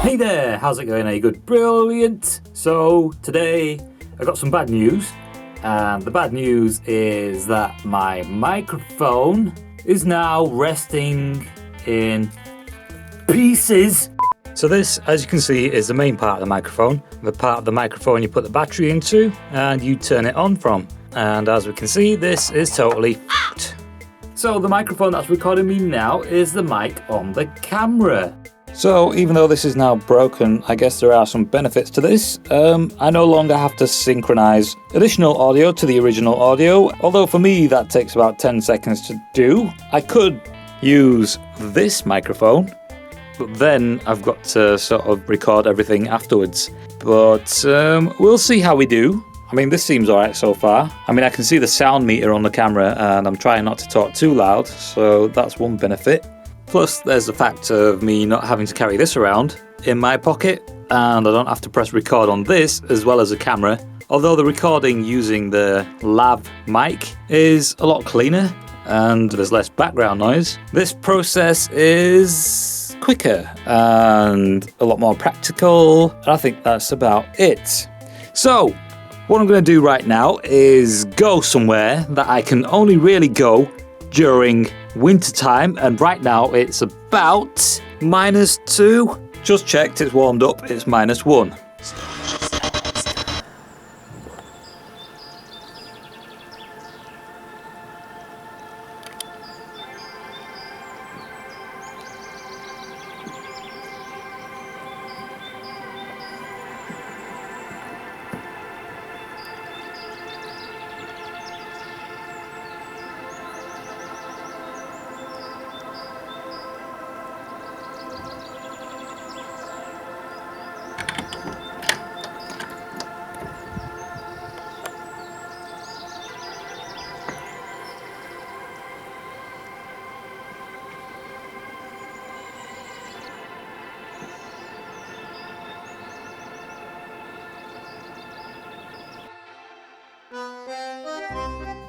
Hey there, how's it going? Are you good? Brilliant! So today I got some bad news, and the bad news is that my microphone is now resting in pieces. So this, as you can see, is the main part of the microphone. The part of the microphone you put the battery into and you turn it on from. And as we can see, this is totally f***ed. So the microphone that's recording me now is the mic on the camera. So even though this is now broken, I guess there are some benefits to this. I no longer have to synchronize additional audio to the original audio, although for me that takes about 10 seconds to do. I could use this microphone, but then I've got to sort of record everything afterwards. But we'll see how we do. I mean, this seems alright so far. I mean, I can see the sound meter on the camera and I'm trying not to talk too loud, so that's one benefit. Plus, there's the fact of me not having to carry this around in my pocket, and I don't have to press record on this as well as the camera. Although the recording using the lav mic is a lot cleaner and there's less background noise, this process is quicker and a lot more practical. And I think that's about it. So, what I'm going to do right now is go somewhere that I can only really go during winter time, and right now it's about -2. Just checked, it's warmed up, it's -1.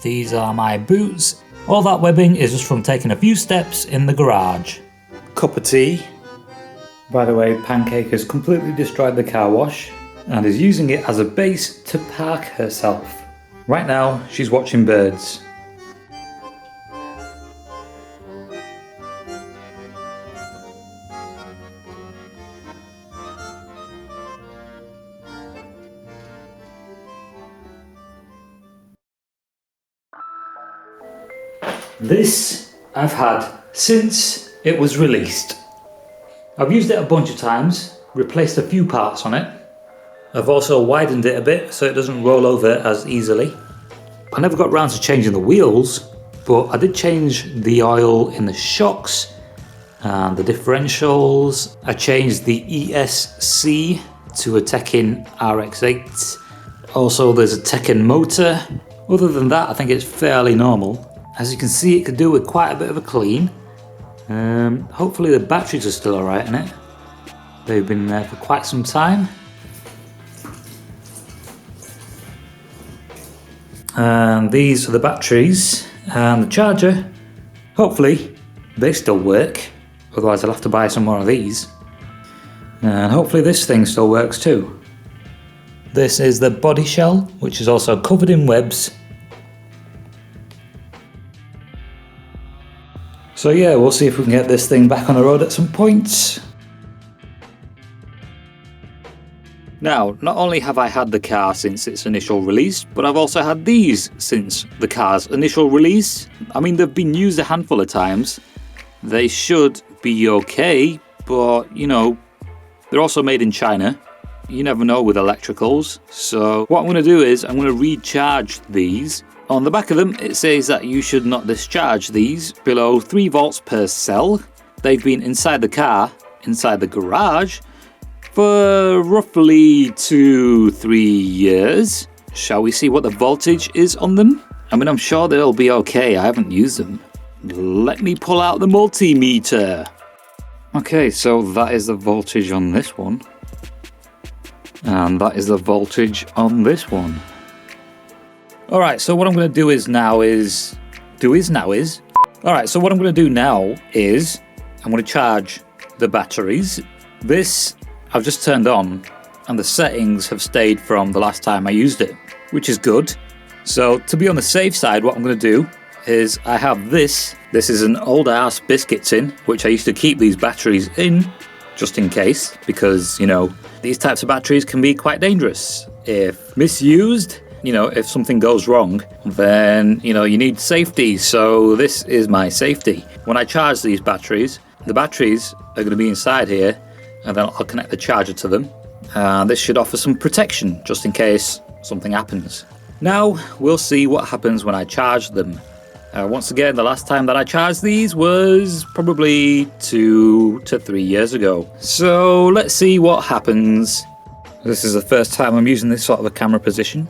These are my boots. All that webbing is just from taking a few steps in the garage. Cup of tea. By the way, Pancake has completely destroyed the car wash and is using it as a base to park herself. Right now, she's watching birds. This I've had since it was released. I've used it a bunch of times, replaced a few parts on it. I've also widened it a bit so it doesn't roll over as easily. I never got round to changing the wheels, but I did change the oil in the shocks and the differentials. I changed the ESC to a Tekken RX-8. Also there's a Tekken motor. Other than that, I think it's fairly normal. As you can see, it could do with quite a bit of a clean. Hopefully the batteries are still alright in it. They've been there for quite some time. And these are the batteries and the charger. Hopefully they still work, otherwise I'll have to buy some more of these. And hopefully this thing still works too. This is the body shell, which is also covered in webs. So yeah, we'll see if we can get this thing back on the road at some point. Now, not only have I had the car since its initial release, but I've also had these since the car's initial release. I mean, they've been used a handful of times. They should be okay, but you know, they're also made in China. You never know with electricals. So what I'm going to do is I'm going to recharge these. On the back of them, it says that you should not discharge these below 3 volts per cell. They've been inside the car, inside the garage, for roughly 2-3 years. Shall we see what the voltage is on them? I mean, I'm sure they'll be okay. I haven't used them. Let me pull out the multimeter. Okay, so that is the voltage on this one. And that is the voltage on this one. Alright, so what I'm going to do now is I'm going to charge the batteries. This I've just turned on and the settings have stayed from the last time I used it, which is good. So to be on the safe side, what I'm going to do is I have this. This is an old ass biscuit tin, which I used to keep these batteries in, just in case, because, you know, these types of batteries can be quite dangerous. If misused, you know, if something goes wrong, then, you know, you need safety. So this is my safety. When I charge these batteries, the batteries are going to be inside here, and then I'll connect the charger to them. This should offer some protection, just in case something happens. Now, we'll see what happens when I charge them. Once again, the last time that I charged these was probably 2 to 3 years ago. So let's see what happens. This is the first time I'm using this sort of a camera position.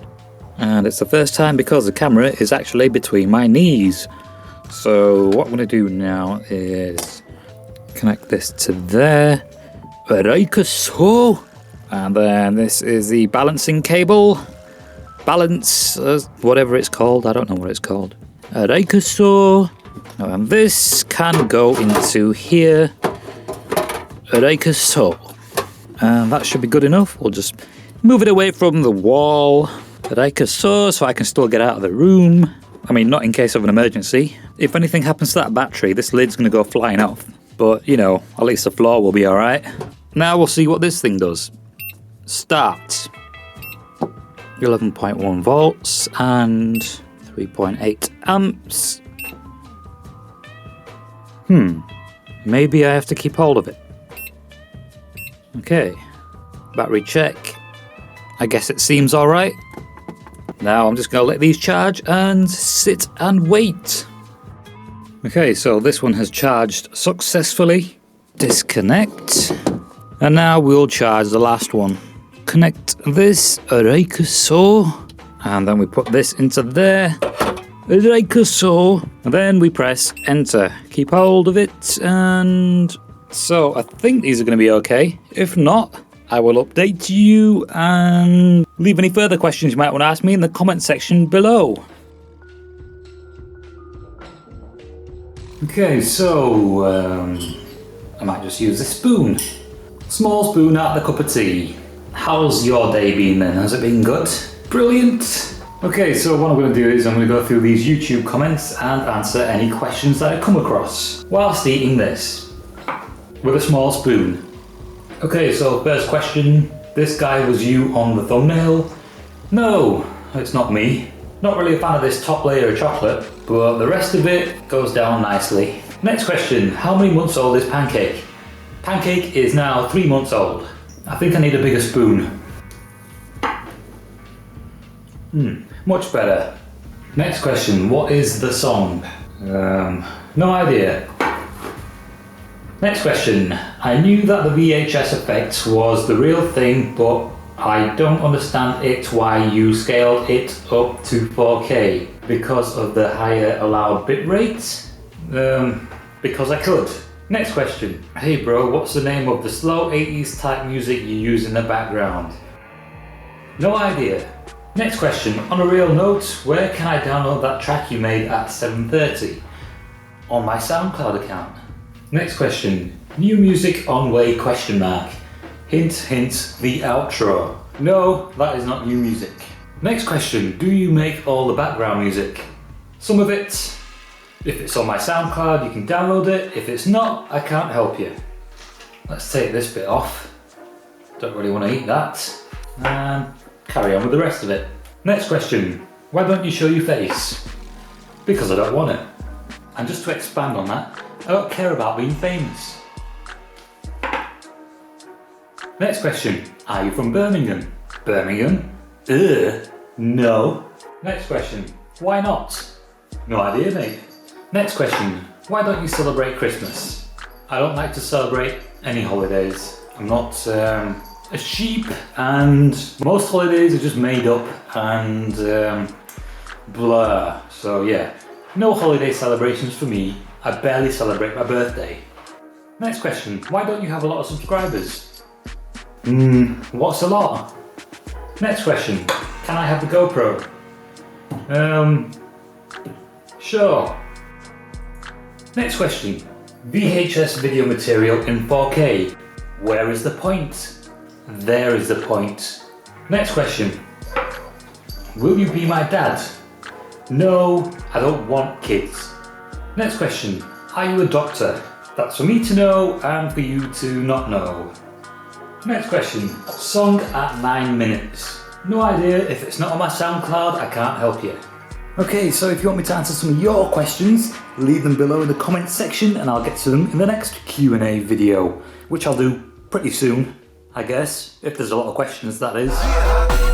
And it's the first time because the camera is actually between my knees. So what I'm going to do now is connect this to there. Like so. And then this is the balancing cable. Balance, whatever it's called. I don't know what it's called. Like so. And this can go into here. Like so. And that should be good enough. We'll just move it away from the wall. Like so I can still get out of the room. I mean, not in case of an emergency. If anything happens to that battery, this lid's going to go flying off. But, you know, at least the floor will be alright. Now we'll see what this thing does. Start. 11.1 volts and 3.8 amps. Maybe I have to keep hold of it. Okay. Battery check. I guess it seems alright. Now I'm just going to let these charge and sit and wait. Okay, so this one has charged successfully. Disconnect. And now we'll charge the last one. Connect this like so. And then we put this into there. Like so. And then we press enter. Keep hold of it. And so I think these are going to be okay. If not, I will update you and leave any further questions you might want to ask me in the comment section below. Okay, so I might just use this spoon. Small spoon out of the cup of tea. How's your day been then? Has it been good? Brilliant! Okay, so what I'm going to do is I'm going to go through these YouTube comments and answer any questions that I come across whilst eating this with a small spoon. Okay, so first question, this guy was you on the thumbnail? No, it's not me. Not really a fan of this top layer of chocolate, but the rest of it goes down nicely. Next question, how many months old is Pancake? Pancake is now 3 months old. I think I need a bigger spoon. Much better. Next question, what is the song? No idea. Next question, I knew that the VHS effect was the real thing, but I don't understand why you scaled it up to 4K. Because of the higher allowed bitrate? Because I could. Next question, hey bro, what's the name of the slow 80s type music you use in the background? No idea. Next question, on a real note, where can I download that track you made at 7:30? On my SoundCloud account. Next question, new music on way question mark. Hint, hint, the outro. No, that is not new music. Next question, do you make all the background music? Some of it. If it's on my SoundCloud, you can download it. If it's not, I can't help you. Let's take this bit off. Don't really want to eat that. And carry on with the rest of it. Next question, why don't you show your face? Because I don't want it. And just to expand on that, I don't care about being famous. Next question, are you from Birmingham? Birmingham? No. Next question, why not? No idea, mate. Next question, why don't you celebrate Christmas? I don't like to celebrate any holidays. I'm not a sheep, and most holidays are just made up and blah. So yeah, no holiday celebrations for me. I barely celebrate my birthday. Next question, why don't you have a lot of subscribers? What's a lot? Next question, can I have the GoPro? Sure. Next question, VHS video material in 4K. Where is the point? There is the point. Next question. Will you be my dad? No, I don't want kids. Next question. Are you a doctor? That's for me to know and for you to not know. Next question. Song at 9 minutes. No idea. If it's not on my SoundCloud, I can't help you. Okay, so if you want me to answer some of your questions, leave them below in the comments section and I'll get to them in the next Q&A video, which I'll do pretty soon, I guess, if there's a lot of questions, that is.